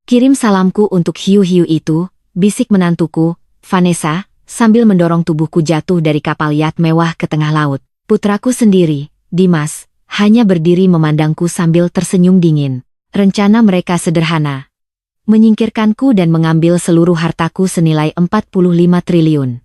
Kirim salamku untuk hiu-hiu itu, bisik menantuku, Vanessa, sambil mendorong tubuhku jatuh dari kapal yacht mewah ke tengah laut. Putraku sendiri, Dimas, hanya berdiri memandangku sambil tersenyum dingin. Rencana mereka sederhana. Menyingkirkanku dan mengambil seluruh hartaku senilai 45 triliun.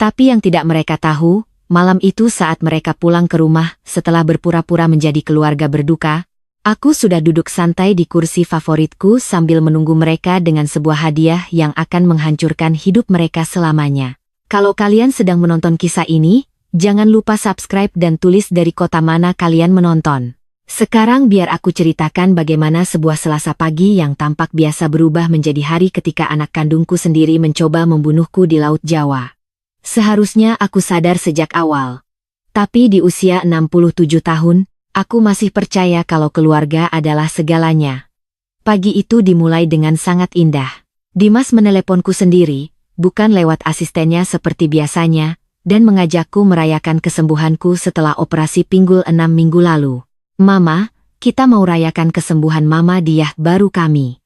Tapi yang tidak mereka tahu, malam itu saat mereka pulang ke rumah setelah berpura-pura menjadi keluarga berduka, aku sudah duduk santai di kursi favoritku sambil menunggu mereka dengan sebuah hadiah yang akan menghancurkan hidup mereka selamanya. Kalau kalian sedang menonton kisah ini, jangan lupa subscribe dan tulis dari kota mana kalian menonton. Sekarang biar aku ceritakan bagaimana sebuah Selasa pagi yang tampak biasa berubah menjadi hari ketika anak kandungku sendiri mencoba membunuhku di Laut Jawa. Seharusnya aku sadar sejak awal. Tapi di usia 67 tahun, aku masih percaya kalau keluarga adalah segalanya. Pagi itu dimulai dengan sangat indah. Dimas meneleponku sendiri, bukan lewat asistennya seperti biasanya, dan mengajakku merayakan kesembuhanku setelah operasi pinggul 6 minggu lalu. Mama, kita mau rayakan kesembuhan Mama di yacht baru kami.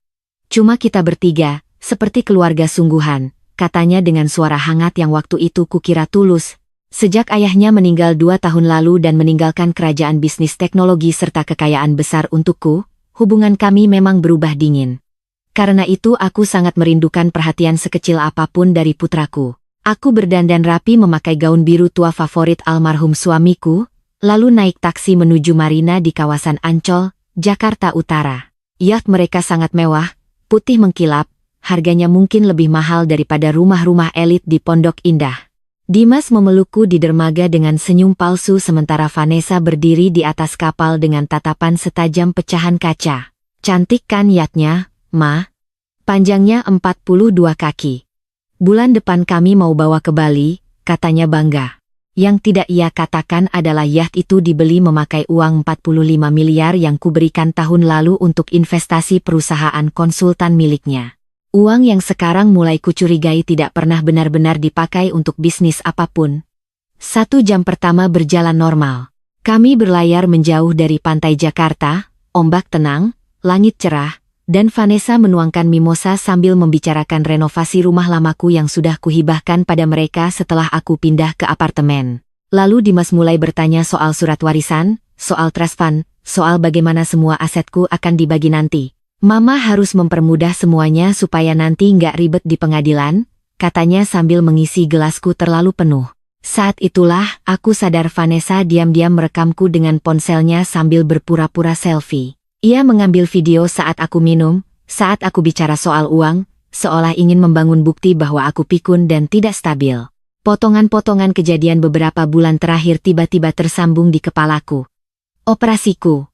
Cuma kita bertiga, seperti keluarga sungguhan, katanya dengan suara hangat yang waktu itu kukira tulus. Sejak ayahnya meninggal 2 tahun lalu dan meninggalkan kerajaan bisnis teknologi serta kekayaan besar untukku, hubungan kami memang berubah dingin. Karena itu aku sangat merindukan perhatian sekecil apapun dari putraku. Aku berdandan rapi memakai gaun biru tua favorit almarhum suamiku, lalu naik taksi menuju marina di kawasan Ancol, Jakarta Utara. Yacht mereka sangat mewah, putih mengkilap, harganya mungkin lebih mahal daripada rumah-rumah elit di Pondok Indah. Dimas memelukku di dermaga dengan senyum palsu sementara Vanessa berdiri di atas kapal dengan tatapan setajam pecahan kaca. Cantik kan yachtnya, Ma? Panjangnya 42 kaki. Bulan depan kami mau bawa ke Bali, katanya bangga. Yang tidak ia katakan adalah yacht itu dibeli memakai uang 45 miliar yang kuberikan tahun lalu untuk investasi perusahaan konsultan miliknya. Uang yang sekarang mulai kucurigai tidak pernah benar-benar dipakai untuk bisnis apapun. 1 jam pertama berjalan normal. Kami berlayar menjauh dari pantai Jakarta, ombak tenang, langit cerah, dan Vanessa menuangkan mimosa sambil membicarakan renovasi rumah lamaku yang sudah kuhibahkan pada mereka setelah aku pindah ke apartemen. Lalu Dimas mulai bertanya soal surat warisan, soal trust fund, soal bagaimana semua asetku akan dibagi nanti. Mama harus mempermudah semuanya supaya nanti nggak ribet di pengadilan, katanya sambil mengisi gelasku terlalu penuh. Saat itulah aku sadar Vanessa diam-diam merekamku dengan ponselnya sambil berpura-pura selfie. Ia mengambil video saat aku minum, saat aku bicara soal uang, seolah ingin membangun bukti bahwa aku pikun dan tidak stabil. Potongan-potongan kejadian beberapa bulan terakhir tiba-tiba tersambung di kepalaku. Operasiku.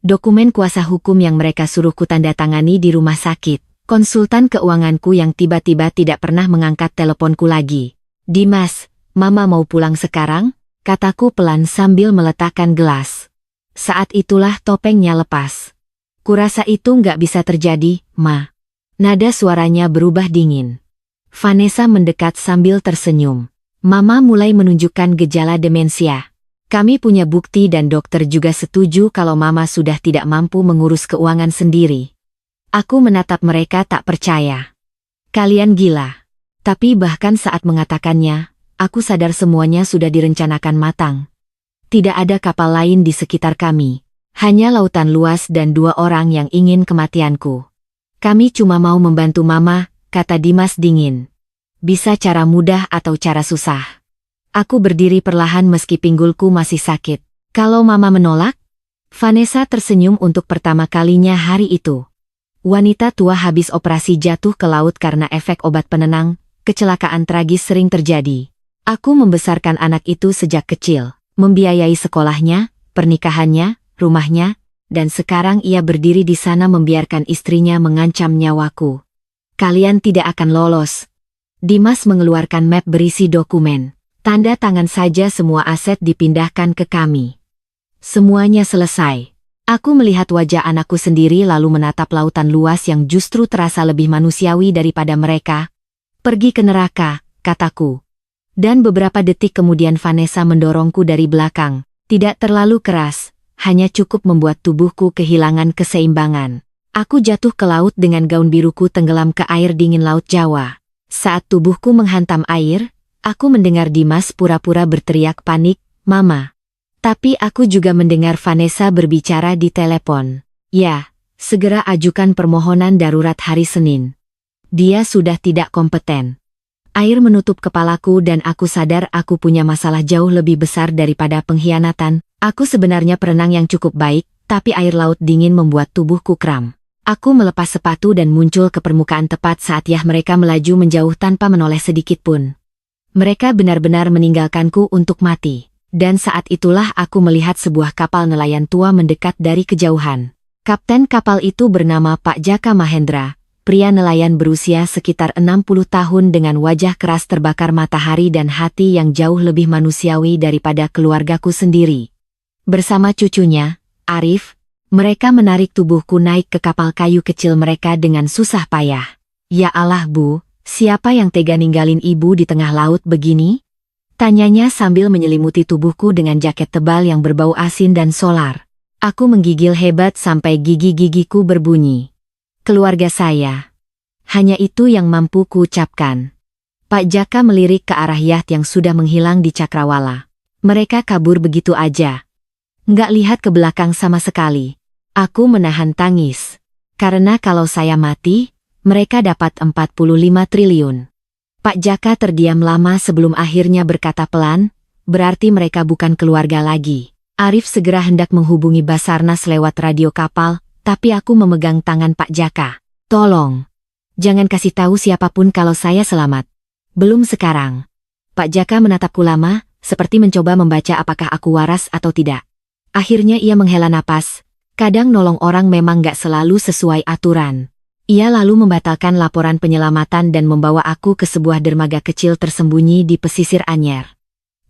Dokumen kuasa hukum yang mereka suruh kutandatangani di rumah sakit. Konsultan keuanganku yang tiba-tiba tidak pernah mengangkat teleponku lagi. Dimas, Mama mau pulang sekarang? Kataku pelan sambil meletakkan gelas. Saat itulah topengnya lepas. Kurasa itu nggak bisa terjadi, Ma. Nada suaranya berubah dingin. Vanessa mendekat sambil tersenyum. Mama mulai menunjukkan gejala demensia. Kami punya bukti dan dokter juga setuju kalau Mama sudah tidak mampu mengurus keuangan sendiri. Aku menatap mereka tak percaya. Kalian gila. Tapi bahkan saat mengatakannya, aku sadar semuanya sudah direncanakan matang. Tidak ada kapal lain di sekitar kami. Hanya lautan luas dan 2 orang yang ingin kematianku. Kami cuma mau membantu Mama, kata Dimas dingin. Bisa cara mudah atau cara susah. Aku berdiri perlahan meski pinggulku masih sakit. Kalau Mama menolak? Vanessa tersenyum untuk pertama kalinya hari itu. Wanita tua habis operasi jatuh ke laut karena efek obat penenang, kecelakaan tragis sering terjadi. Aku membesarkan anak itu sejak kecil. Membiayai sekolahnya, pernikahannya, rumahnya, dan sekarang ia berdiri di sana membiarkan istrinya mengancam nyawaku. Kalian tidak akan lolos. Dimas mengeluarkan map berisi dokumen. Tanda tangan saja semua aset dipindahkan ke kami. Semuanya selesai. Aku melihat wajah anakku sendiri lalu menatap lautan luas yang justru terasa lebih manusiawi daripada mereka. Pergi ke neraka, kataku. Dan beberapa detik kemudian Vanessa mendorongku dari belakang. Tidak terlalu keras, hanya cukup membuat tubuhku kehilangan keseimbangan. Aku jatuh ke laut dengan gaun biruku tenggelam ke air dingin Laut Jawa. Saat tubuhku menghantam air, aku mendengar Dimas pura-pura berteriak panik, "Mama." Tapi aku juga mendengar Vanessa berbicara di telepon. "Ya, segera ajukan permohonan darurat hari Senin. Dia sudah tidak kompeten." Air menutup kepalaku dan aku sadar aku punya masalah jauh lebih besar daripada pengkhianatan. Aku sebenarnya perenang yang cukup baik, tapi air laut dingin membuat tubuhku kram. Aku melepas sepatu dan muncul ke permukaan tepat saat mereka melaju menjauh tanpa menoleh sedikit pun. Mereka benar-benar meninggalkanku untuk mati. Dan saat itulah aku melihat sebuah kapal nelayan tua mendekat dari kejauhan. Kapten kapal itu bernama Pak Jaka Mahendra. Pria nelayan berusia sekitar 60 tahun dengan wajah keras terbakar matahari dan hati yang jauh lebih manusiawi daripada keluargaku sendiri. Bersama cucunya, Arif, mereka menarik tubuhku naik ke kapal kayu kecil mereka dengan susah payah. "Ya Allah Bu, siapa yang tega ninggalin ibu di tengah laut begini?" Tanyanya sambil menyelimuti tubuhku dengan jaket tebal yang berbau asin dan solar. Aku menggigil hebat sampai gigi-gigiku berbunyi. "Keluarga saya." Hanya itu yang mampu kuucapkan. Pak Jaka melirik ke arah yacht yang sudah menghilang di cakrawala. "Mereka kabur begitu aja. Nggak lihat ke belakang sama sekali." Aku menahan tangis. Karena kalau saya mati, mereka dapat 45 triliun. Pak Jaka terdiam lama sebelum akhirnya berkata pelan, "Berarti mereka bukan keluarga lagi." Arif segera hendak menghubungi Basarnas lewat radio kapal, tapi aku memegang tangan Pak Jaka. "Tolong, jangan kasih tahu siapapun kalau saya selamat. Belum sekarang." Pak Jaka menatapku lama, seperti mencoba membaca apakah aku waras atau tidak. Akhirnya ia menghela napas. Kadang nolong orang memang gak selalu sesuai aturan. Ia lalu membatalkan laporan penyelamatan dan membawa aku ke sebuah dermaga kecil tersembunyi di pesisir Anyer.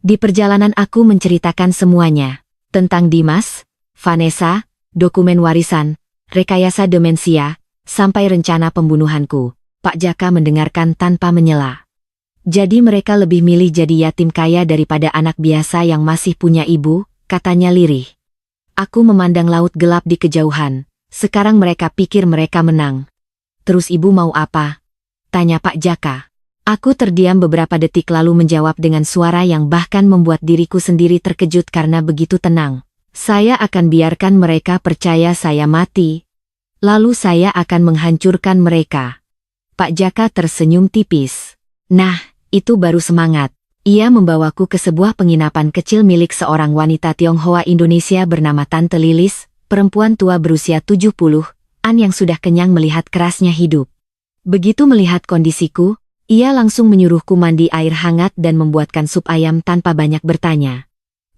Di perjalanan aku menceritakan semuanya. Tentang Dimas, Vanessa, dokumen warisan, rekayasa demensia, sampai rencana pembunuhanku. Pak Jaka mendengarkan tanpa menyela. "Jadi mereka lebih milih jadi yatim kaya daripada anak biasa yang masih punya ibu," katanya lirih. Aku memandang laut gelap di kejauhan. Sekarang mereka pikir mereka menang. "Terus ibu mau apa?" tanya Pak Jaka. Aku terdiam beberapa detik lalu menjawab dengan suara yang bahkan membuat diriku sendiri terkejut karena begitu tenang. "Saya akan biarkan mereka percaya saya mati. Lalu saya akan menghancurkan mereka." Pak Jaka tersenyum tipis. "Nah, itu baru semangat." Ia membawaku ke sebuah penginapan kecil milik seorang wanita Tionghoa Indonesia bernama Tante Lilis, perempuan tua berusia 70-an yang sudah kenyang melihat kerasnya hidup. Begitu melihat kondisiku, ia langsung menyuruhku mandi air hangat dan membuatkan sup ayam tanpa banyak bertanya.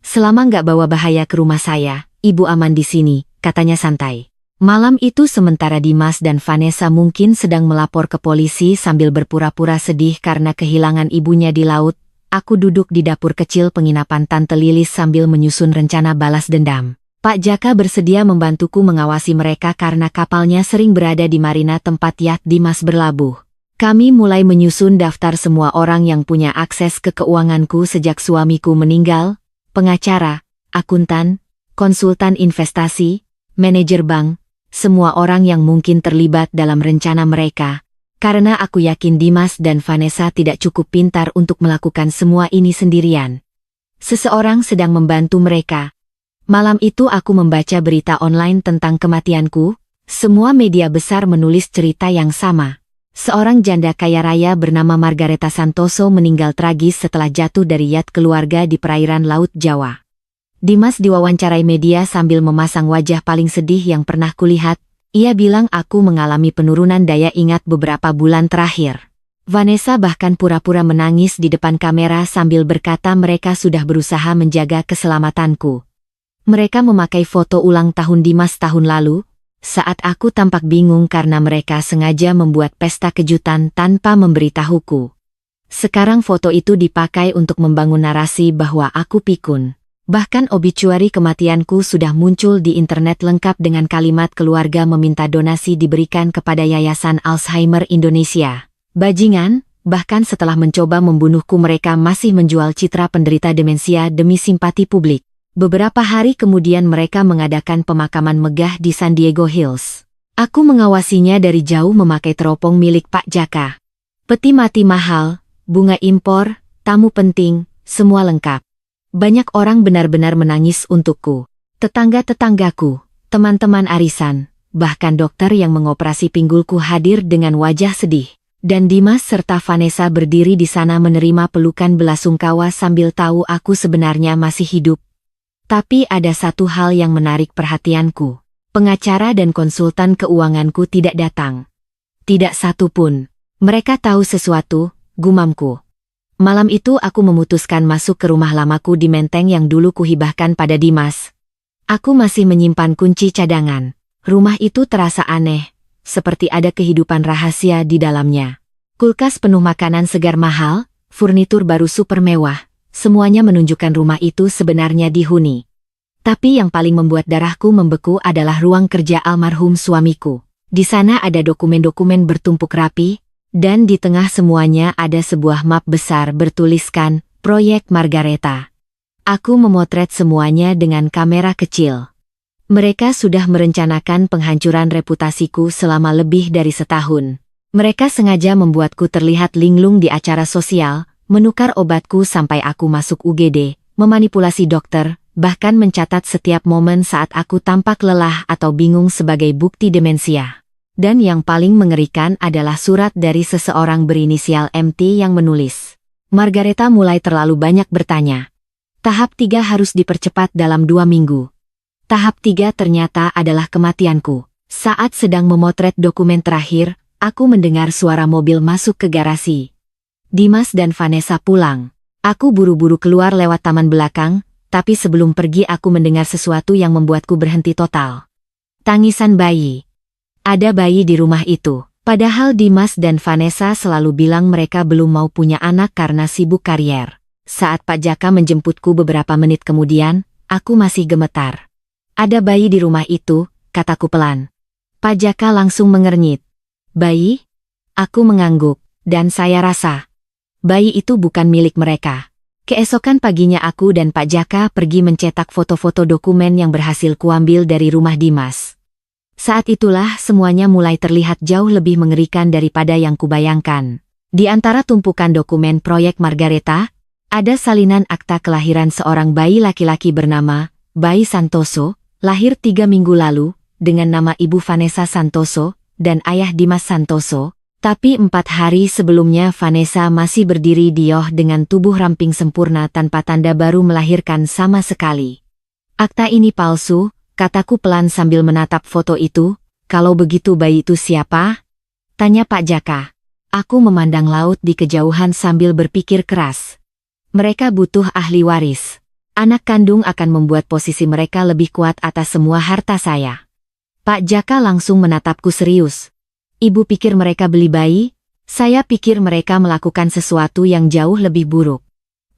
"Selama nggak bawa bahaya ke rumah saya, ibu aman di sini," katanya santai. Malam itu sementara Dimas dan Vanessa mungkin sedang melapor ke polisi sambil berpura-pura sedih karena kehilangan ibunya di laut, aku duduk di dapur kecil penginapan Tante Lilis sambil menyusun rencana balas dendam. Pak Jaka bersedia membantuku mengawasi mereka karena kapalnya sering berada di marina tempat yacht Dimas berlabuh. Kami mulai menyusun daftar semua orang yang punya akses ke keuanganku sejak suamiku meninggal, pengacara, akuntan, konsultan investasi, manajer bank, semua orang yang mungkin terlibat dalam rencana mereka. Karena aku yakin Dimas dan Vanessa tidak cukup pintar untuk melakukan semua ini sendirian. Seseorang sedang membantu mereka. Malam itu aku membaca berita online tentang kematianku. Semua media besar menulis cerita yang sama. Seorang janda kaya raya bernama Margareta Santoso meninggal tragis setelah jatuh dari yacht keluarga di perairan Laut Jawa. Dimas diwawancarai media sambil memasang wajah paling sedih yang pernah kulihat. Ia bilang aku mengalami penurunan daya ingat beberapa bulan terakhir. Vanessa bahkan pura-pura menangis di depan kamera sambil berkata mereka sudah berusaha menjaga keselamatanku. Mereka memakai foto ulang tahun Dimas tahun lalu, saat aku tampak bingung karena mereka sengaja membuat pesta kejutan tanpa memberitahuku. Sekarang foto itu dipakai untuk membangun narasi bahwa aku pikun. Bahkan obituari kematianku sudah muncul di internet lengkap dengan kalimat keluarga meminta donasi diberikan kepada Yayasan Alzheimer Indonesia. Bajingan, bahkan setelah mencoba membunuhku mereka masih menjual citra penderita demensia demi simpati publik. Beberapa hari kemudian mereka mengadakan pemakaman megah di San Diego Hills. Aku mengawasinya dari jauh memakai teropong milik Pak Jaka. Peti mati mahal, bunga impor, tamu penting, semua lengkap. Banyak orang benar-benar menangis untukku. Tetangga-tetanggaku, teman-teman arisan, bahkan dokter yang mengoperasi pinggulku hadir dengan wajah sedih. Dan Dimas serta Vanessa berdiri di sana menerima pelukan belasungkawa sambil tahu aku sebenarnya masih hidup. Tapi ada satu hal yang menarik perhatianku. Pengacara dan konsultan keuanganku tidak datang. Tidak satu pun. Mereka tahu sesuatu, gumamku. Malam itu aku memutuskan masuk ke rumah lamaku di Menteng yang dulu kuhibahkan pada Dimas. Aku masih menyimpan kunci cadangan. Rumah itu terasa aneh, seperti ada kehidupan rahasia di dalamnya. Kulkas penuh makanan segar mahal, furnitur baru super mewah, semuanya menunjukkan rumah itu sebenarnya dihuni. Tapi yang paling membuat darahku membeku adalah ruang kerja almarhum suamiku. Di sana ada dokumen-dokumen bertumpuk rapi, dan di tengah semuanya ada sebuah map besar bertuliskan, Proyek Margareta. Aku memotret semuanya dengan kamera kecil. Mereka sudah merencanakan penghancuran reputasiku selama lebih dari setahun. Mereka sengaja membuatku terlihat linglung di acara sosial, menukar obatku sampai aku masuk UGD, memanipulasi dokter, bahkan mencatat setiap momen saat aku tampak lelah atau bingung sebagai bukti demensia. Dan yang paling mengerikan adalah surat dari seseorang berinisial MT yang menulis. Margareta mulai terlalu banyak bertanya. Tahap 3 harus dipercepat dalam 2 minggu. Tahap 3 ternyata adalah kematianku. Saat sedang memotret dokumen terakhir, aku mendengar suara mobil masuk ke garasi. Dimas dan Vanessa pulang. Aku buru-buru keluar lewat taman belakang, tapi sebelum pergi aku mendengar sesuatu yang membuatku berhenti total. Tangisan bayi. Ada bayi di rumah itu. Padahal Dimas dan Vanessa selalu bilang mereka belum mau punya anak karena sibuk karier. Saat Pak Jaka menjemputku beberapa menit kemudian, aku masih gemetar. Ada bayi di rumah itu, kataku pelan. Pak Jaka langsung mengernyit. Bayi? Aku mengangguk, dan saya rasa bayi itu bukan milik mereka. Keesokan paginya aku dan Pak Jaka pergi mencetak foto-foto dokumen yang berhasil kuambil dari rumah Dimas. Saat itulah semuanya mulai terlihat jauh lebih mengerikan daripada yang kubayangkan. Di antara tumpukan dokumen proyek Margareta, ada salinan akta kelahiran seorang bayi laki-laki bernama Bayi Santoso, lahir 3 minggu lalu, dengan nama Ibu Vanessa Santoso, dan Ayah Dimas Santoso, tapi 4 hari sebelumnya Vanessa masih berdiri dioh dengan tubuh ramping sempurna tanpa tanda baru melahirkan sama sekali. Akta ini palsu, kataku pelan sambil menatap foto itu. Kalau begitu bayi itu siapa? Tanya Pak Jaka. Aku memandang laut di kejauhan sambil berpikir keras. Mereka butuh ahli waris. Anak kandung akan membuat posisi mereka lebih kuat atas semua harta saya. Pak Jaka langsung menatapku serius. Ibu pikir mereka beli bayi? Saya pikir mereka melakukan sesuatu yang jauh lebih buruk.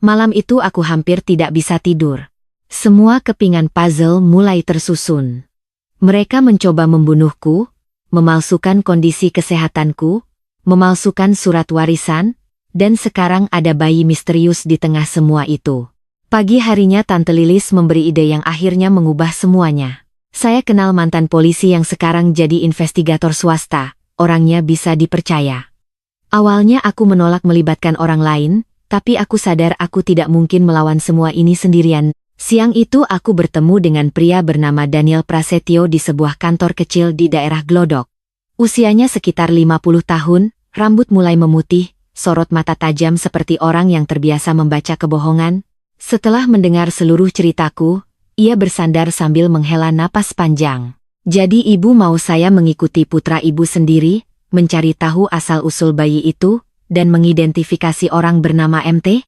Malam itu aku hampir tidak bisa tidur. Semua kepingan puzzle mulai tersusun. Mereka mencoba membunuhku, memalsukan kondisi kesehatanku, memalsukan surat warisan, dan sekarang ada bayi misterius di tengah semua itu. Pagi harinya Tante Lilis memberi ide yang akhirnya mengubah semuanya. Saya kenal mantan polisi yang sekarang jadi investigator swasta, orangnya bisa dipercaya. Awalnya aku menolak melibatkan orang lain, tapi aku sadar aku tidak mungkin melawan semua ini sendirian. Siang itu aku bertemu dengan pria bernama Daniel Prasetyo di sebuah kantor kecil di daerah Glodok. Usianya sekitar 50 tahun, rambut mulai memutih, sorot mata tajam seperti orang yang terbiasa membaca kebohongan. Setelah mendengar seluruh ceritaku, ia bersandar sambil menghela napas panjang. Jadi ibu mau saya mengikuti putra ibu sendiri, mencari tahu asal-usul bayi itu, dan mengidentifikasi orang bernama MT?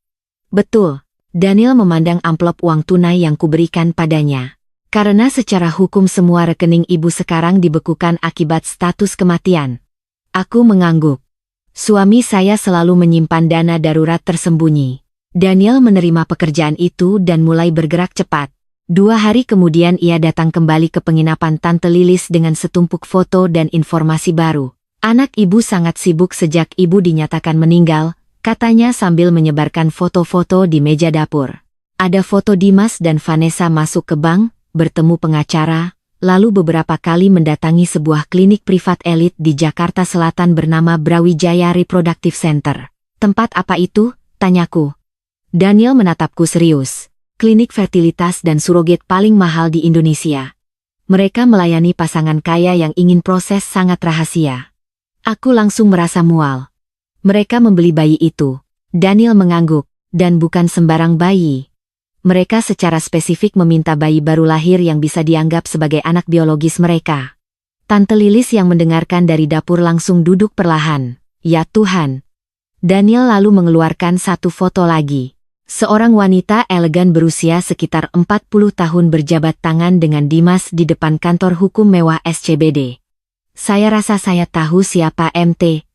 Betul. Daniel memandang amplop uang tunai yang kuberikan padanya. Karena secara hukum semua rekening ibu sekarang dibekukan akibat status kematian. Aku mengangguk. Suami saya selalu menyimpan dana darurat tersembunyi. Daniel menerima pekerjaan itu dan mulai bergerak cepat. 2 hari kemudian ia datang kembali ke penginapan Tante Lilis dengan setumpuk foto dan informasi baru. Anak ibu sangat sibuk sejak ibu dinyatakan meninggal, katanya sambil menyebarkan foto-foto di meja dapur. Ada foto Dimas dan Vanessa masuk ke bank, bertemu pengacara, lalu beberapa kali mendatangi sebuah klinik privat elit di Jakarta Selatan bernama Brawijaya Reproductive Center. Tempat apa itu? Tanyaku. Daniel menatapku serius. Klinik fertilitas dan suroget paling mahal di Indonesia. Mereka melayani pasangan kaya yang ingin proses sangat rahasia. Aku langsung merasa mual. Mereka membeli bayi itu. Daniel mengangguk. Dan bukan sembarang bayi. Mereka secara spesifik meminta bayi baru lahir yang bisa dianggap sebagai anak biologis mereka. Tante Lilis yang mendengarkan dari dapur langsung duduk perlahan. Ya Tuhan. Daniel lalu mengeluarkan satu foto lagi. Seorang wanita elegan berusia sekitar 40 tahun berjabat tangan dengan Dimas di depan kantor hukum mewah SCBD. Saya rasa saya tahu siapa MT.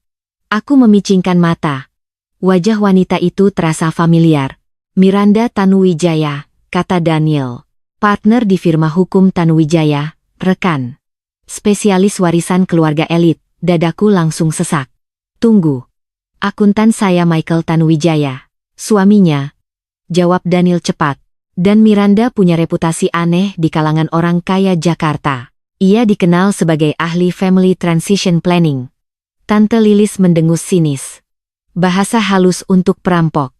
Aku memicingkan mata. Wajah wanita itu terasa familiar. Miranda Tanuwijaya, kata Daniel. Partner di firma hukum Tanuwijaya, rekan. Spesialis warisan keluarga elit, dadaku langsung sesak. Tunggu. Akuntan saya Michael Tanuwijaya. Suaminya. Jawab Daniel cepat. Dan Miranda punya reputasi aneh di kalangan orang kaya Jakarta. Ia dikenal sebagai ahli family transition planning. Tante Lilis mendengus sinis. Bahasa halus untuk perampok.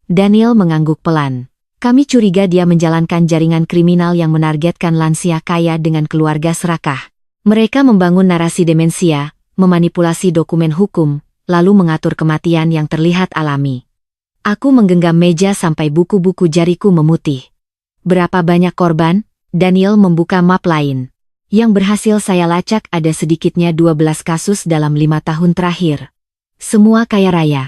Daniel mengangguk pelan. Kami curiga dia menjalankan jaringan kriminal yang menargetkan lansia kaya dengan keluarga serakah. Mereka membangun narasi demensia, memanipulasi dokumen hukum, lalu mengatur kematian yang terlihat alami. Aku menggenggam meja sampai buku-buku jariku memutih. Berapa banyak korban? Daniel membuka map lain. Yang berhasil saya lacak ada sedikitnya 12 kasus dalam 5 tahun terakhir. Semua kaya raya.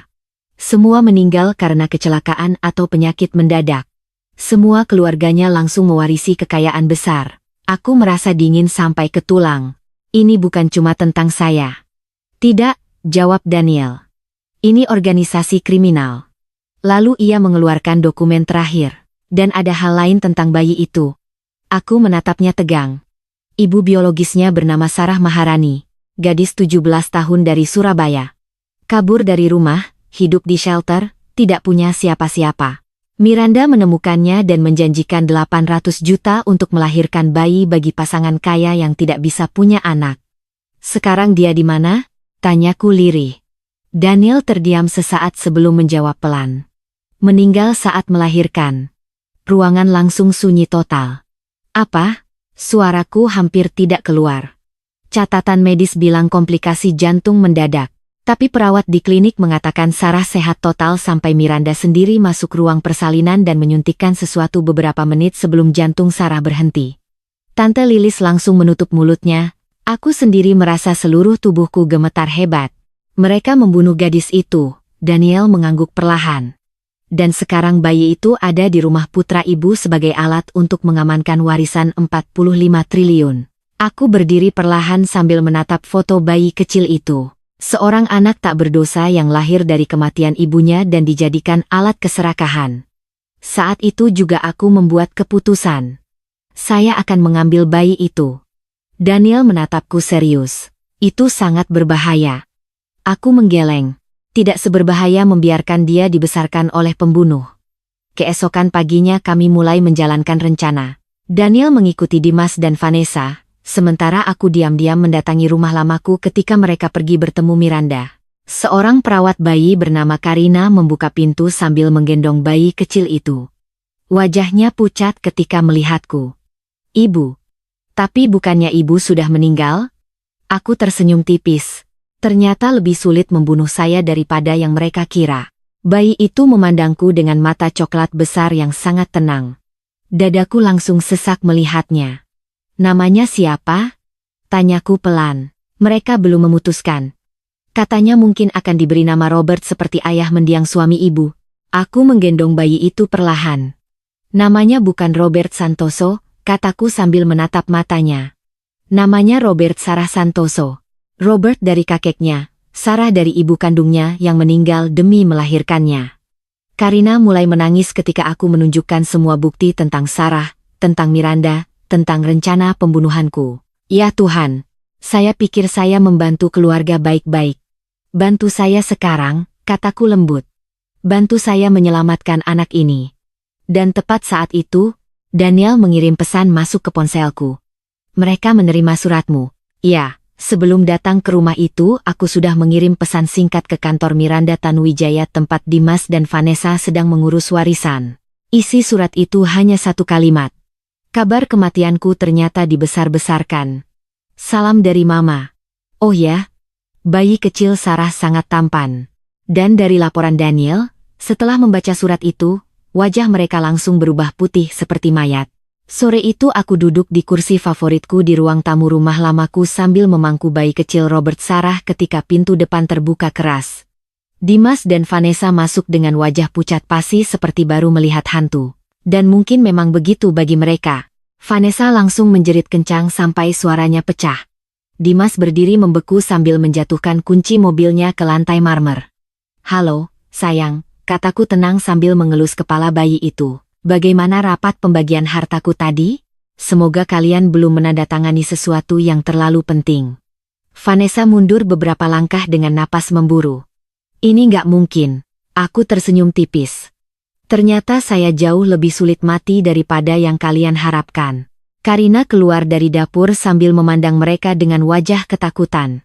Semua meninggal karena kecelakaan atau penyakit mendadak. Semua keluarganya langsung mewarisi kekayaan besar. Aku merasa dingin sampai ke tulang. Ini bukan cuma tentang saya. Tidak, jawab Daniel. Ini organisasi kriminal. Lalu ia mengeluarkan dokumen terakhir. Dan ada hal lain tentang bayi itu. Aku menatapnya tegang. Ibu biologisnya bernama Sarah Maharani. Gadis 17 tahun dari Surabaya. Kabur dari rumah, hidup di shelter, tidak punya siapa-siapa. Miranda menemukannya dan menjanjikan 800 juta untuk melahirkan bayi bagi pasangan kaya yang tidak bisa punya anak. Sekarang dia di mana? Tanyaku lirih. Daniel terdiam sesaat sebelum menjawab pelan. Meninggal saat melahirkan. Ruangan langsung sunyi total. Apa? Suaraku hampir tidak keluar. Catatan medis bilang komplikasi jantung mendadak. Tapi perawat di klinik mengatakan Sarah sehat total sampai Miranda sendiri masuk ruang persalinan dan menyuntikkan sesuatu beberapa menit sebelum jantung Sarah berhenti. Tante Lilis langsung menutup mulutnya. Aku sendiri merasa seluruh tubuhku gemetar hebat. Mereka membunuh gadis itu. Daniel mengangguk perlahan. Dan sekarang bayi itu ada di rumah putra ibu sebagai alat untuk mengamankan warisan 45 triliun. Aku berdiri perlahan sambil menatap foto bayi kecil itu. Seorang anak tak berdosa yang lahir dari kematian ibunya dan dijadikan alat keserakahan. Saat itu juga aku membuat keputusan. Saya akan mengambil bayi itu. Daniel menatapku serius. Itu sangat berbahaya. Aku menggeleng. Tidak seberbahaya membiarkan dia dibesarkan oleh pembunuh. Keesokan paginya kami mulai menjalankan rencana. Daniel mengikuti Dimas dan Vanessa, sementara aku diam-diam mendatangi rumah lamaku ketika mereka pergi bertemu Miranda. Seorang perawat bayi bernama Karina membuka pintu sambil menggendong bayi kecil itu. Wajahnya pucat ketika melihatku. Ibu. Tapi bukannya ibu sudah meninggal? Aku tersenyum tipis. Ternyata lebih sulit membunuh saya daripada yang mereka kira. Bayi itu memandangku dengan mata coklat besar yang sangat tenang. Dadaku langsung sesak melihatnya. Namanya siapa? Tanyaku pelan. Mereka belum memutuskan. Katanya mungkin akan diberi nama Robert seperti ayah mendiang suami ibu. Aku menggendong bayi itu perlahan. Namanya bukan Robert Santoso, kataku sambil menatap matanya. Namanya Robert Sarah Santoso. Robert dari kakeknya, Sarah dari ibu kandungnya yang meninggal demi melahirkannya. Karina mulai menangis ketika aku menunjukkan semua bukti tentang Sarah, tentang Miranda, tentang rencana pembunuhanku. Ya Tuhan, saya pikir saya membantu keluarga baik-baik. Bantu saya sekarang, kataku lembut. Bantu saya menyelamatkan anak ini. Dan tepat saat itu, Daniel mengirim pesan masuk ke ponselku. mereka menerima suratmu. Ya, sebelum datang ke rumah itu aku sudah mengirim pesan singkat ke kantor Miranda Tanuwijaya tempat Dimas dan Vanessa sedang mengurus warisan. Isi surat itu hanya satu kalimat. Kabar kematianku ternyata dibesar-besarkan. Salam dari Mama. Oh ya, bayi kecil Sarah sangat tampan. Dan dari laporan Daniel, setelah membaca surat itu, wajah mereka langsung berubah putih seperti mayat. Sore itu aku duduk di kursi favoritku di ruang tamu rumah lamaku sambil memangku bayi kecil Robert Sarah ketika pintu depan terbuka keras. Dimas dan Vanessa masuk dengan wajah pucat pasi seperti baru melihat hantu. Dan mungkin memang begitu bagi mereka. Vanessa langsung menjerit kencang sampai suaranya pecah. Dimas berdiri membeku sambil menjatuhkan kunci mobilnya ke lantai marmer. Halo, sayang, kataku tenang sambil mengelus kepala bayi itu. Bagaimana rapat pembagian hartaku tadi? Semoga kalian belum menandatangani sesuatu yang terlalu penting. Vanessa mundur beberapa langkah dengan napas memburu. Ini nggak mungkin. Aku tersenyum tipis. Ternyata saya jauh lebih sulit mati daripada yang kalian harapkan. Karina keluar dari dapur sambil memandang mereka dengan wajah ketakutan.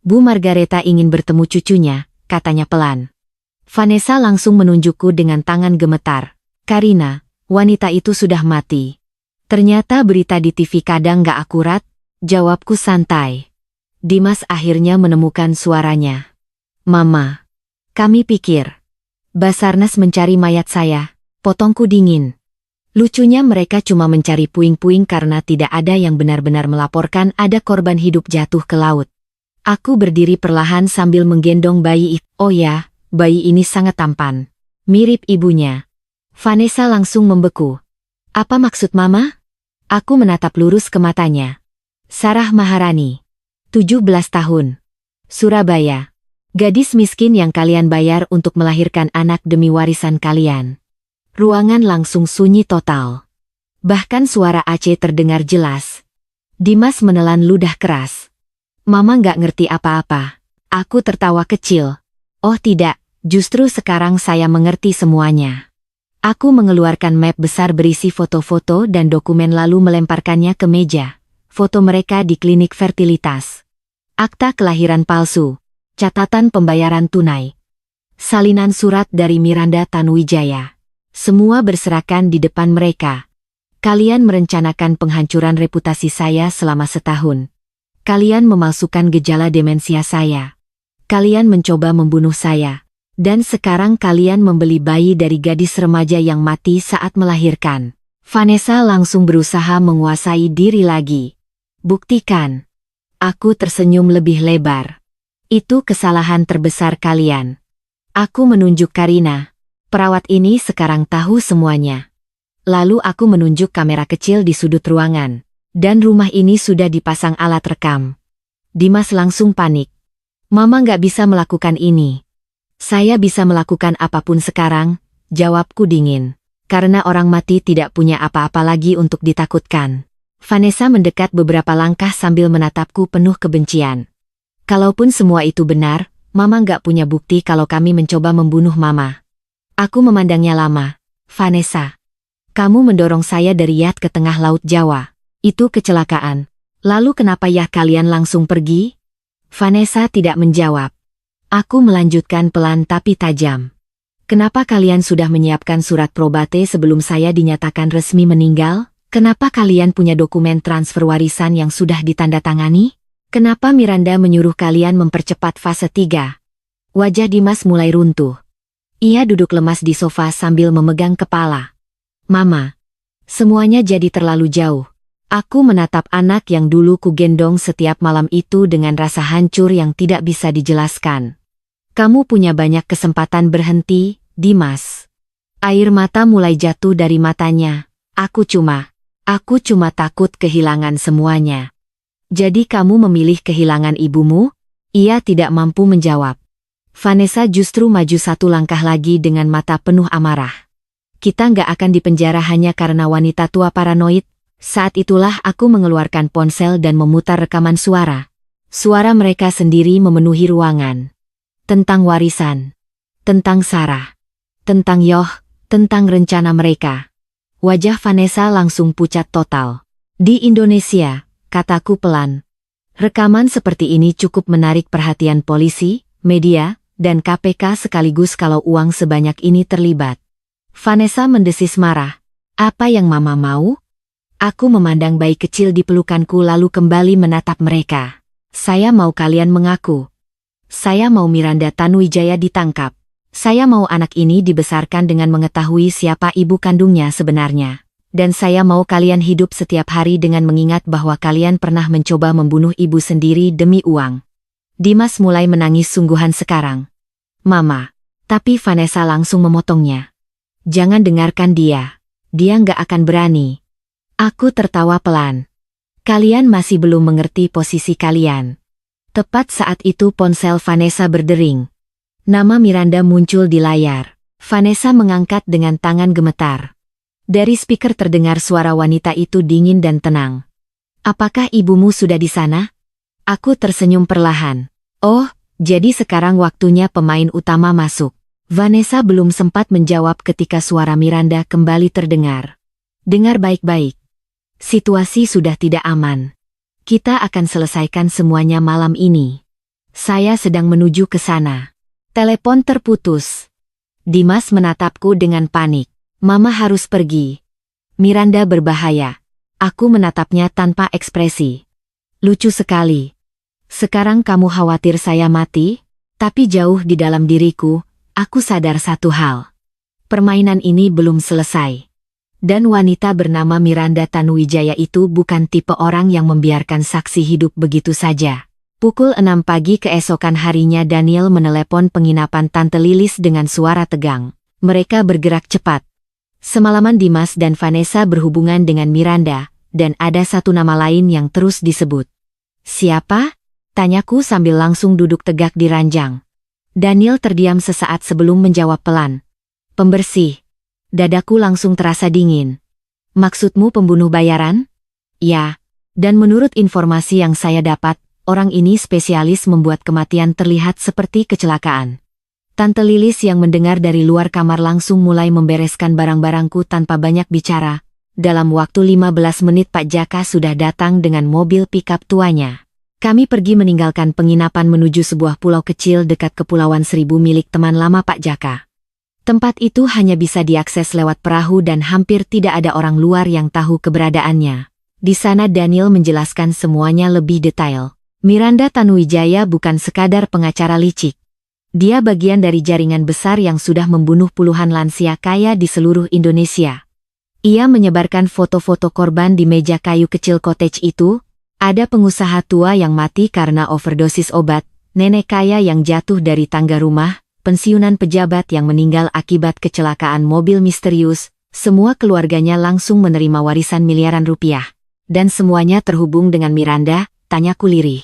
Bu Margareta ingin bertemu cucunya, katanya pelan. Vanessa langsung menunjukku dengan tangan gemetar. Karina, wanita itu sudah mati. Ternyata berita di TV kadang gak akurat, jawabku santai. Dimas akhirnya menemukan suaranya. Mama. Kami pikir. Basarnas mencari mayat saya, potongku dingin. Lucunya mereka cuma mencari puing-puing karena tidak ada yang benar-benar melaporkan ada korban hidup jatuh ke laut. Aku berdiri perlahan sambil menggendong bayi itu. Oh ya, bayi ini sangat tampan. Mirip ibunya. Vanessa langsung membeku. Apa maksud Mama? Aku menatap lurus ke matanya. Sarah Maharani. 17 tahun. Surabaya. Gadis miskin yang kalian bayar untuk melahirkan anak demi warisan kalian. Ruangan langsung sunyi total. Bahkan suara Aceh terdengar jelas. Dimas menelan ludah keras. Mama nggak ngerti apa-apa. Aku tertawa kecil. Oh tidak, justru sekarang saya mengerti semuanya. Aku mengeluarkan map besar berisi foto-foto dan dokumen lalu melemparkannya ke meja. Foto mereka di klinik fertilitas. Akta kelahiran palsu. Catatan pembayaran tunai. Salinan surat dari Miranda Tanuwijaya. Semua berserakan di depan mereka. Kalian merencanakan penghancuran reputasi saya selama setahun. Kalian memalsukan gejala demensia saya. Kalian mencoba membunuh saya. Dan sekarang kalian membeli bayi dari gadis remaja yang mati saat melahirkan. Vanessa langsung berusaha menguasai diri lagi. Buktikan. Aku tersenyum lebih lebar. Itu kesalahan terbesar kalian. Aku menunjuk Karina. Perawat ini sekarang tahu semuanya. Lalu aku menunjuk kamera kecil di sudut ruangan. Dan rumah ini sudah dipasang alat rekam. Dimas langsung panik. Mama nggak bisa melakukan ini. Saya bisa melakukan apapun sekarang, jawabku dingin. Karena orang mati tidak punya apa-apa lagi untuk ditakutkan. Vanessa mendekat beberapa langkah sambil menatapku penuh kebencian. Kalaupun semua itu benar, Mama nggak punya bukti kalau kami mencoba membunuh Mama. Aku memandangnya lama. Vanessa. Kamu mendorong saya dari yacht ke tengah laut Jawa. Itu kecelakaan. Lalu kenapa ya kalian langsung pergi? Vanessa tidak menjawab. Aku melanjutkan pelan tapi tajam. Kenapa kalian sudah menyiapkan surat probate sebelum saya dinyatakan resmi meninggal? Kenapa kalian punya dokumen transfer warisan yang sudah ditandatangani? Kenapa Miranda menyuruh kalian mempercepat fase 3? Wajah Dimas mulai runtuh. Ia duduk lemas di sofa sambil memegang kepala. Mama. Semuanya jadi terlalu jauh. Aku menatap anak yang dulu kugendong setiap malam itu dengan rasa hancur yang tidak bisa dijelaskan. Kamu punya banyak kesempatan berhenti, Dimas. Air mata mulai jatuh dari matanya. Aku cuma takut kehilangan semuanya. Jadi kamu memilih kehilangan ibumu? Ia tidak mampu menjawab. Vanessa justru maju satu langkah lagi dengan mata penuh amarah. Kita nggak akan dipenjara hanya karena wanita tua paranoid. Saat itulah aku mengeluarkan ponsel dan memutar rekaman suara. Suara mereka sendiri memenuhi ruangan. Tentang warisan. Tentang Sarah. Tentang Yoh. Tentang rencana mereka. Wajah Vanessa langsung pucat total. Di Indonesia, kataku pelan. Rekaman seperti ini cukup menarik perhatian polisi, media, dan KPK sekaligus kalau uang sebanyak ini terlibat. Vanessa mendesis marah. Apa yang Mama mau? Aku memandang bayi kecil di pelukanku lalu kembali menatap mereka. Saya mau kalian mengaku. Saya mau Miranda Tanuwijaya ditangkap. Saya mau anak ini dibesarkan dengan mengetahui siapa ibu kandungnya sebenarnya. Dan saya mau kalian hidup setiap hari dengan mengingat bahwa kalian pernah mencoba membunuh ibu sendiri demi uang. Dimas mulai menangis sungguhan sekarang. Mama. Tapi Vanessa langsung memotongnya. Jangan dengarkan dia. Dia nggak akan berani. Aku tertawa pelan. Kalian masih belum mengerti posisi kalian. Tepat saat itu ponsel Vanessa berdering. Nama Miranda muncul di layar. Vanessa mengangkat dengan tangan gemetar. Dari speaker terdengar suara wanita itu dingin dan tenang. Apakah ibumu sudah di sana? Aku tersenyum perlahan. Oh, jadi sekarang waktunya pemain utama masuk. Vanessa belum sempat menjawab ketika suara Miranda kembali terdengar. Dengar baik-baik. Situasi sudah tidak aman. Kita akan selesaikan semuanya malam ini. Saya sedang menuju ke sana. Telepon terputus. Dimas menatapku dengan panik. Mama harus pergi. Miranda berbahaya. Aku menatapnya tanpa ekspresi. Lucu sekali. Sekarang kamu khawatir saya mati? Tapi jauh di dalam diriku, aku sadar satu hal. Permainan ini belum selesai. Dan wanita bernama Miranda Tanuwijaya itu bukan tipe orang yang membiarkan saksi hidup begitu saja. Pukul 6 pagi keesokan harinya Daniel menelepon penginapan Tante Lilis dengan suara tegang. Mereka bergerak cepat. Semalaman Dimas dan Vanessa berhubungan dengan Miranda, dan ada satu nama lain yang terus disebut. Siapa? Tanyaku sambil langsung duduk tegak di ranjang. Daniel terdiam sesaat sebelum menjawab pelan. Pembersih. Dadaku langsung terasa dingin. Maksudmu pembunuh bayaran? Ya. Dan menurut informasi yang saya dapat, orang ini spesialis membuat kematian terlihat seperti kecelakaan. Tante Lilis yang mendengar dari luar kamar langsung mulai membereskan barang-barangku tanpa banyak bicara. Dalam waktu 15 menit Pak Jaka sudah datang dengan mobil pickup tuanya. Kami pergi meninggalkan penginapan menuju sebuah pulau kecil dekat Kepulauan Seribu milik teman lama Pak Jaka. Tempat itu hanya bisa diakses lewat perahu dan hampir tidak ada orang luar yang tahu keberadaannya. Di sana Daniel menjelaskan semuanya lebih detail. Miranda Tanuwijaya bukan sekadar pengacara licik. Dia bagian dari jaringan besar yang sudah membunuh puluhan lansia kaya di seluruh Indonesia. Ia menyebarkan foto-foto korban di meja kayu kecil cottage itu. Ada pengusaha tua yang mati karena overdosis obat, nenek kaya yang jatuh dari tangga rumah, pensiunan pejabat yang meninggal akibat kecelakaan mobil misterius. Semua keluarganya langsung menerima warisan miliaran rupiah. Dan semuanya terhubung dengan Miranda, tanyaku lirih.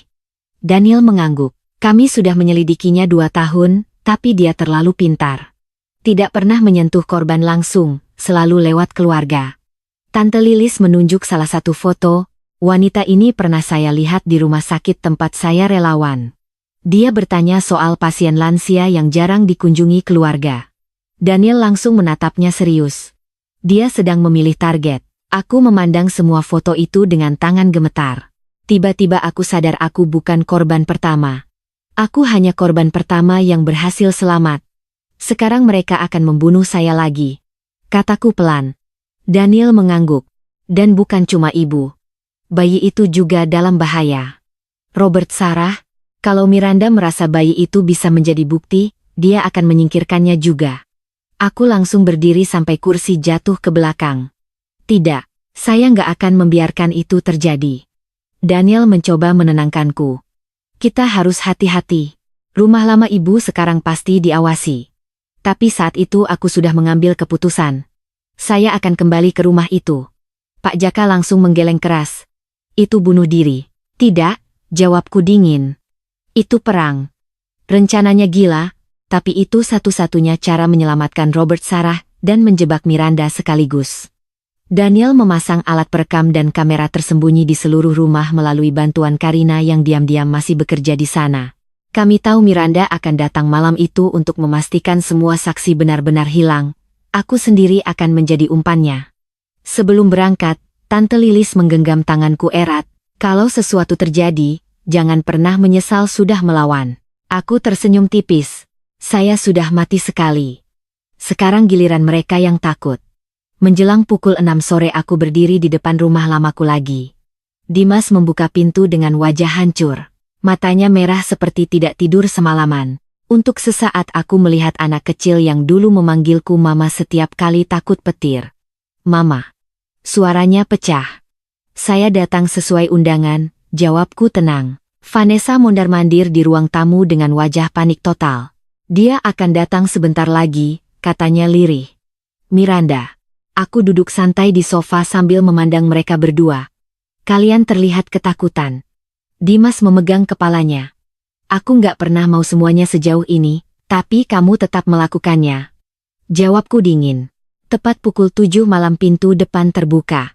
Daniel mengangguk. Kami sudah menyelidikinya 2 tahun, tapi dia terlalu pintar. Tidak pernah menyentuh korban langsung, selalu lewat keluarga. Tante Lilis menunjuk salah satu foto. Wanita ini pernah saya lihat di rumah sakit tempat saya relawan. Dia bertanya soal pasien lansia yang jarang dikunjungi keluarga. Daniel langsung menatapnya serius. Dia sedang memilih target. Aku memandang semua foto itu dengan tangan gemetar. Tiba-tiba aku sadar aku bukan korban pertama. Aku hanya korban pertama yang berhasil selamat. Sekarang mereka akan membunuh saya lagi. Kataku pelan. Daniel mengangguk. Dan bukan cuma ibu. Bayi itu juga dalam bahaya. Robert Sarah, kalau Miranda merasa bayi itu bisa menjadi bukti, dia akan menyingkirkannya juga. Aku langsung berdiri sampai kursi jatuh ke belakang. Tidak, saya nggak akan membiarkan itu terjadi. Daniel mencoba menenangkanku. Kita harus hati-hati. Rumah lama ibu sekarang pasti diawasi. Tapi saat itu aku sudah mengambil keputusan. Saya akan kembali ke rumah itu. Pak Jaka langsung menggeleng keras. Itu bunuh diri. Tidak, jawabku dingin. Itu perang. Rencananya gila, tapi itu satu-satunya cara menyelamatkan Robert Sarah dan menjebak Miranda sekaligus. Daniel memasang alat perekam dan kamera tersembunyi di seluruh rumah melalui bantuan Karina yang diam-diam masih bekerja di sana. Kami tahu Miranda akan datang malam itu untuk memastikan semua saksi benar-benar hilang. Aku sendiri akan menjadi umpannya. Sebelum berangkat, Tante Lilis menggenggam tanganku erat. Kalau sesuatu terjadi, jangan pernah menyesal sudah melawan. Aku tersenyum tipis. Saya sudah mati sekali. Sekarang giliran mereka yang takut. Menjelang pukul 6 sore aku berdiri di depan rumah lamaku lagi. Dimas membuka pintu dengan wajah hancur. Matanya merah seperti tidak tidur semalaman. Untuk sesaat aku melihat anak kecil yang dulu memanggilku Mama setiap kali takut petir. Mama. Suaranya pecah. Saya datang sesuai undangan, jawabku tenang. Vanessa mondar-mandir di ruang tamu dengan wajah panik total. Dia akan datang sebentar lagi, katanya lirih. Miranda. Aku duduk santai di sofa sambil memandang mereka berdua. Kalian terlihat ketakutan. Dimas memegang kepalanya. Aku nggak pernah mau semuanya sejauh ini, tapi kamu tetap melakukannya. Jawabku dingin. Tepat pukul 7 malam pintu depan terbuka.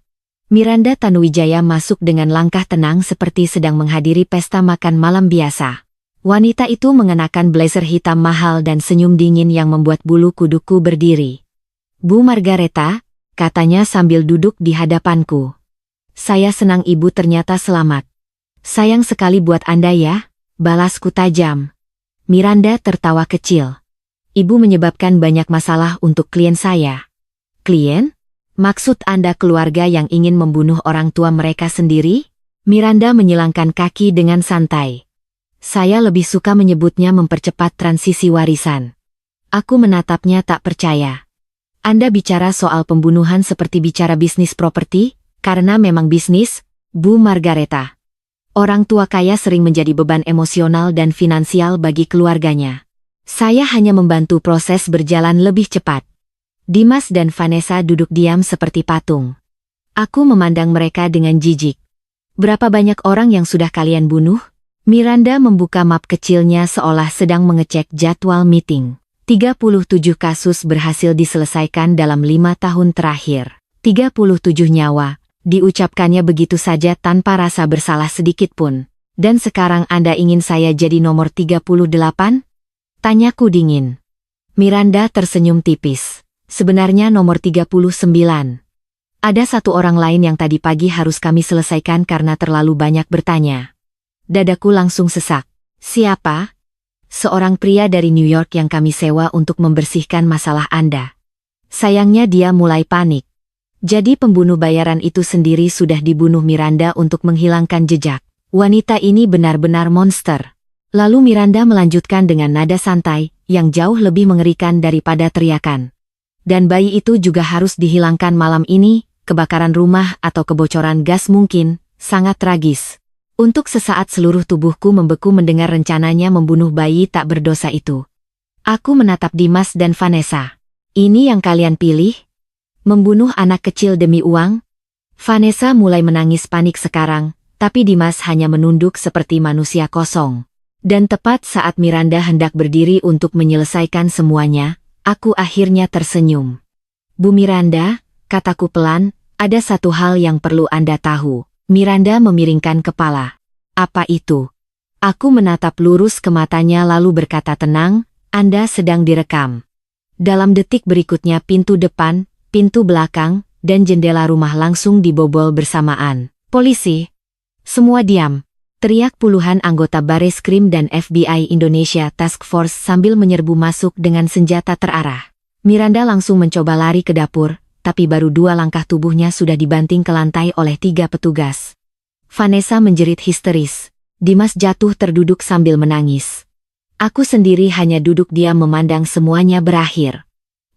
Miranda Tanuwijaya masuk dengan langkah tenang seperti sedang menghadiri pesta makan malam biasa. Wanita itu mengenakan blazer hitam mahal dan senyum dingin yang membuat bulu kuduku berdiri. Bu Margareta, katanya sambil duduk di hadapanku. Saya senang ibu ternyata selamat. Sayang sekali buat Anda ya. Balasku tajam. Miranda tertawa kecil. Ibu menyebabkan banyak masalah untuk klien saya. Klien? Maksud Anda keluarga yang ingin membunuh orang tua mereka sendiri? Miranda menyilangkan kaki dengan santai. Saya lebih suka menyebutnya mempercepat transisi warisan. Aku menatapnya tak percaya. Anda bicara soal pembunuhan seperti bicara bisnis properti? Karena memang bisnis, Bu Margareta. Orang tua kaya sering menjadi beban emosional dan finansial bagi keluarganya. Saya hanya membantu proses berjalan lebih cepat. Dimas dan Vanessa duduk diam seperti patung. Aku memandang mereka dengan jijik. Berapa banyak orang yang sudah kalian bunuh? Miranda membuka map kecilnya seolah sedang mengecek jadwal meeting. 37 kasus berhasil diselesaikan dalam 5 tahun terakhir. 37 nyawa. Diucapkannya begitu saja tanpa rasa bersalah sedikit pun. Dan sekarang Anda ingin saya jadi nomor 38? Tanyaku dingin. Miranda tersenyum tipis. Sebenarnya nomor 39. Ada satu orang lain yang tadi pagi harus kami selesaikan karena terlalu banyak bertanya. Dadaku langsung sesak. Siapa? Seorang pria dari New York yang kami sewa untuk membersihkan masalah Anda. Sayangnya dia mulai panik. Jadi pembunuh bayaran itu sendiri sudah dibunuh Miranda untuk menghilangkan jejak. Wanita ini benar-benar monster. Lalu Miranda melanjutkan dengan nada santai, yang jauh lebih mengerikan daripada teriakan. Dan bayi itu juga harus dihilangkan malam ini, kebakaran rumah atau kebocoran gas mungkin, sangat tragis. Untuk sesaat seluruh tubuhku membeku mendengar rencananya membunuh bayi tak berdosa itu. Aku menatap Dimas dan Vanessa. Ini yang kalian pilih? Membunuh anak kecil demi uang? Vanessa mulai menangis panik sekarang, tapi Dimas hanya menunduk seperti manusia kosong. Dan tepat saat Miranda hendak berdiri untuk menyelesaikan semuanya, aku akhirnya tersenyum. Bu Miranda, kataku pelan, ada satu hal yang perlu Anda tahu. Miranda memiringkan kepala. Apa itu? Aku menatap lurus ke matanya lalu berkata tenang, Anda sedang direkam. Dalam detik berikutnya pintu depan, pintu belakang, dan jendela rumah langsung dibobol bersamaan. Polisi! Semua diam! Teriak puluhan anggota Bareskrim dan FBI Indonesia Task Force sambil menyerbu masuk dengan senjata terarah. Miranda langsung mencoba lari ke dapur, tapi baru 2 langkah tubuhnya sudah dibanting ke lantai oleh 3 petugas. Vanessa menjerit histeris. Dimas jatuh terduduk sambil menangis. Aku sendiri hanya duduk diam memandang semuanya berakhir.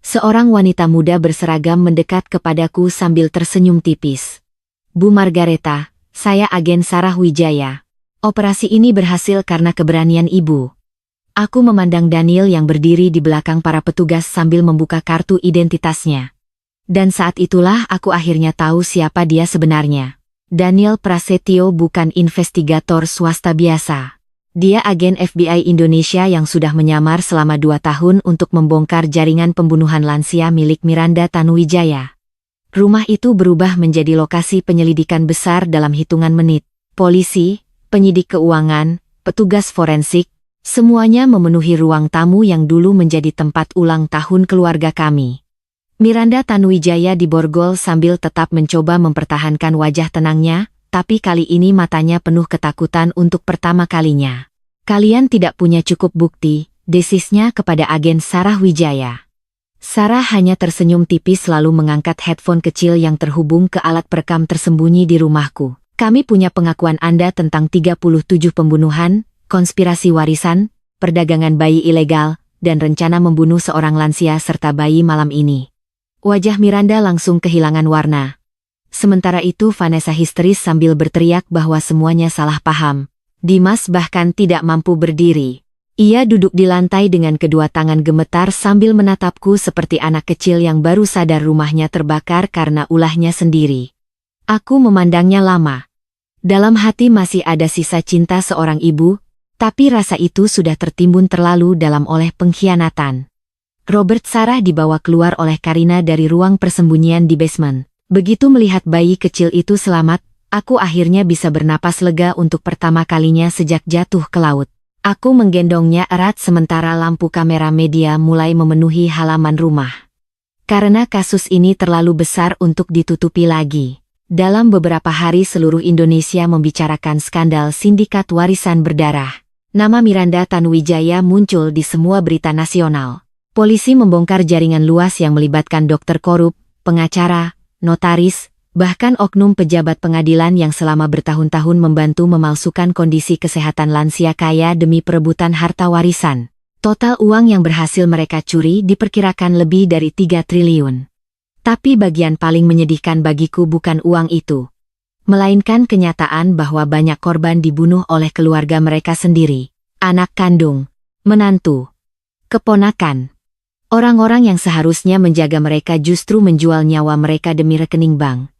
Seorang wanita muda berseragam mendekat kepadaku sambil tersenyum tipis. Bu Margareta, saya agen Sarah Wijaya. Operasi ini berhasil karena keberanian Ibu. Aku memandang Daniel yang berdiri di belakang para petugas sambil membuka kartu identitasnya. Dan saat itulah aku akhirnya tahu siapa dia sebenarnya. Daniel Prasetyo bukan investigator swasta biasa. Dia agen FBI Indonesia yang sudah menyamar selama 2 tahun untuk membongkar jaringan pembunuhan lansia milik Miranda Tanuwijaya. Rumah itu berubah menjadi lokasi penyelidikan besar dalam hitungan menit. Polisi, penyidik keuangan, petugas forensik, semuanya memenuhi ruang tamu yang dulu menjadi tempat ulang tahun keluarga kami. Miranda Tanuwijaya diborgol sambil tetap mencoba mempertahankan wajah tenangnya, tapi kali ini matanya penuh ketakutan untuk pertama kalinya. Kalian tidak punya cukup bukti, desisnya kepada agen Sarah Wijaya. Sarah hanya tersenyum tipis lalu mengangkat headphone kecil yang terhubung ke alat perekam tersembunyi di rumahku. Kami punya pengakuan Anda tentang 37 pembunuhan, konspirasi warisan, perdagangan bayi ilegal, dan rencana membunuh seorang lansia serta bayi malam ini. Wajah Miranda langsung kehilangan warna. Sementara itu Vanessa histeris sambil berteriak bahwa semuanya salah paham. Dimas bahkan tidak mampu berdiri. Ia duduk di lantai dengan kedua tangan gemetar sambil menatapku seperti anak kecil yang baru sadar rumahnya terbakar karena ulahnya sendiri. Aku memandangnya lama. Dalam hati masih ada sisa cinta seorang ibu, tapi rasa itu sudah tertimbun terlalu dalam oleh pengkhianatan. Robert Sarah dibawa keluar oleh Karina dari ruang persembunyian di basement. Begitu melihat bayi kecil itu selamat, aku akhirnya bisa bernapas lega untuk pertama kalinya sejak jatuh ke laut. Aku menggendongnya erat sementara lampu kamera media mulai memenuhi halaman rumah. Karena kasus ini terlalu besar untuk ditutupi lagi. Dalam beberapa hari seluruh Indonesia membicarakan skandal sindikat warisan berdarah. Nama Miranda Tanuwijaya muncul di semua berita nasional. Polisi membongkar jaringan luas yang melibatkan dokter korup, pengacara, notaris, bahkan oknum pejabat pengadilan yang selama bertahun-tahun membantu memalsukan kondisi kesehatan lansia kaya demi perebutan harta warisan. Total uang yang berhasil mereka curi diperkirakan lebih dari 3 triliun. Tapi bagian paling menyedihkan bagiku bukan uang itu, melainkan kenyataan bahwa banyak korban dibunuh oleh keluarga mereka sendiri, anak kandung, menantu, keponakan. Orang-orang yang seharusnya menjaga mereka justru menjual nyawa mereka demi rekening bank.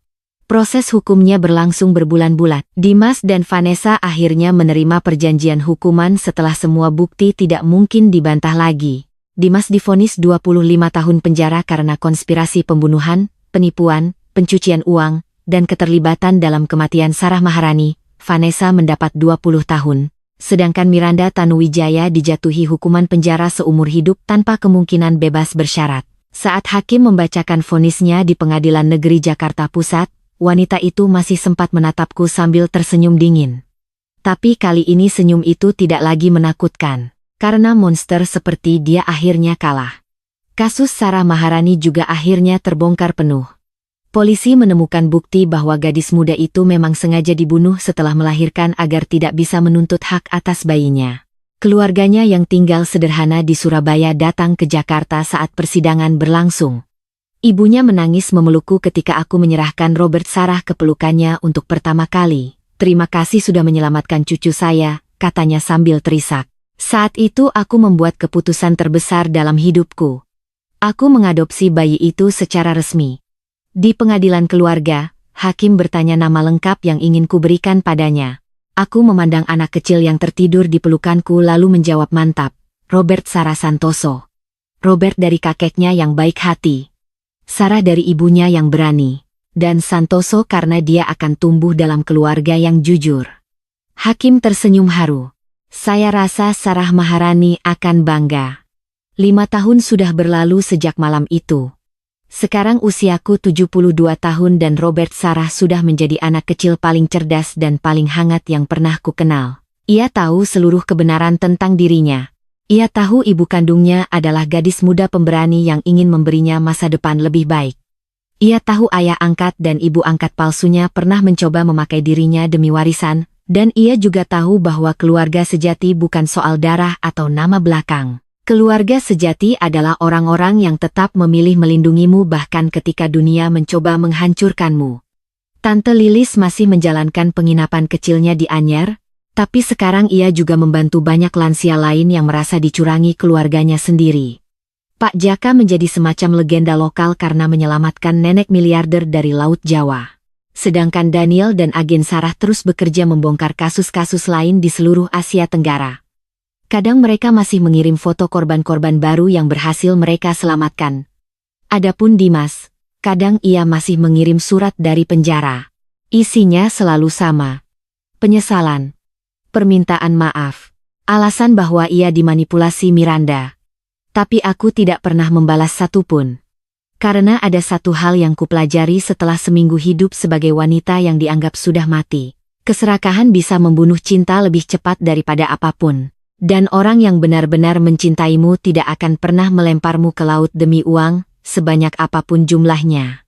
Proses hukumnya berlangsung berbulan-bulan. Dimas dan Vanessa akhirnya menerima perjanjian hukuman setelah semua bukti tidak mungkin dibantah lagi. Dimas divonis 25 tahun penjara karena konspirasi pembunuhan, penipuan, pencucian uang, dan keterlibatan dalam kematian Sarah Maharani. Vanessa mendapat 20 tahun, sedangkan Miranda Tanuwijaya dijatuhi hukuman penjara seumur hidup tanpa kemungkinan bebas bersyarat. Saat hakim membacakan vonisnya di Pengadilan Negeri Jakarta Pusat, wanita itu masih sempat menatapku sambil tersenyum dingin. Tapi kali ini senyum itu tidak lagi menakutkan. Karena monster seperti dia akhirnya kalah. Kasus Sarah Maharani juga akhirnya terbongkar penuh. Polisi menemukan bukti bahwa gadis muda itu memang sengaja dibunuh setelah melahirkan agar tidak bisa menuntut hak atas bayinya. Keluarganya yang tinggal sederhana di Surabaya datang ke Jakarta saat persidangan berlangsung. Ibunya menangis memelukku ketika aku menyerahkan Robert Sarah ke pelukannya untuk pertama kali. "Terima kasih sudah menyelamatkan cucu saya," katanya sambil terisak. Saat itu aku membuat keputusan terbesar dalam hidupku. Aku mengadopsi bayi itu secara resmi. Di pengadilan keluarga, hakim bertanya nama lengkap yang ingin kuberikan padanya. Aku memandang anak kecil yang tertidur di pelukanku lalu menjawab mantap, "Robert Sarah Santoso." Robert dari kakeknya yang baik hati. Sarah dari ibunya yang berani. Dan Santoso karena dia akan tumbuh dalam keluarga yang jujur. Hakim tersenyum haru. Saya rasa Sarah Maharani akan bangga. 5 tahun sudah berlalu sejak malam itu. Sekarang usiaku 72 tahun dan Robert Sarah sudah menjadi anak kecil paling cerdas dan paling hangat yang pernah ku kenal. Ia tahu seluruh kebenaran tentang dirinya. Ia tahu ibu kandungnya adalah gadis muda pemberani yang ingin memberinya masa depan lebih baik. Ia tahu ayah angkat dan ibu angkat palsunya pernah mencoba memakai dirinya demi warisan. Dan ia juga tahu bahwa keluarga sejati bukan soal darah atau nama belakang. Keluarga sejati adalah orang-orang yang tetap memilih melindungimu bahkan ketika dunia mencoba menghancurkanmu. Tante Lilis masih menjalankan penginapan kecilnya di Anyer, tapi sekarang ia juga membantu banyak lansia lain yang merasa dicurangi keluarganya sendiri. Pak Jaka menjadi semacam legenda lokal karena menyelamatkan nenek miliarder dari Laut Jawa. Sedangkan Daniel dan agen Sarah terus bekerja membongkar kasus-kasus lain di seluruh Asia Tenggara. Kadang mereka masih mengirim foto korban-korban baru yang berhasil mereka selamatkan. Adapun Dimas, kadang ia masih mengirim surat dari penjara. Isinya selalu sama. Penyesalan. Permintaan maaf. Alasan bahwa ia dimanipulasi Miranda. Tapi aku tidak pernah membalas satupun. Karena ada satu hal yang kupelajari setelah seminggu hidup sebagai wanita yang dianggap sudah mati. Keserakahan bisa membunuh cinta lebih cepat daripada apapun. Dan orang yang benar-benar mencintaimu tidak akan pernah melemparmu ke laut demi uang, sebanyak apapun jumlahnya.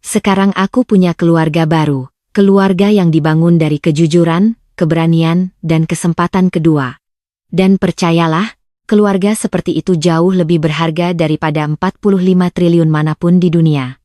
Sekarang aku punya keluarga baru. Keluarga yang dibangun dari kejujuran, keberanian, dan kesempatan kedua. Dan percayalah, keluarga seperti itu jauh lebih berharga daripada 45 triliun manapun di dunia.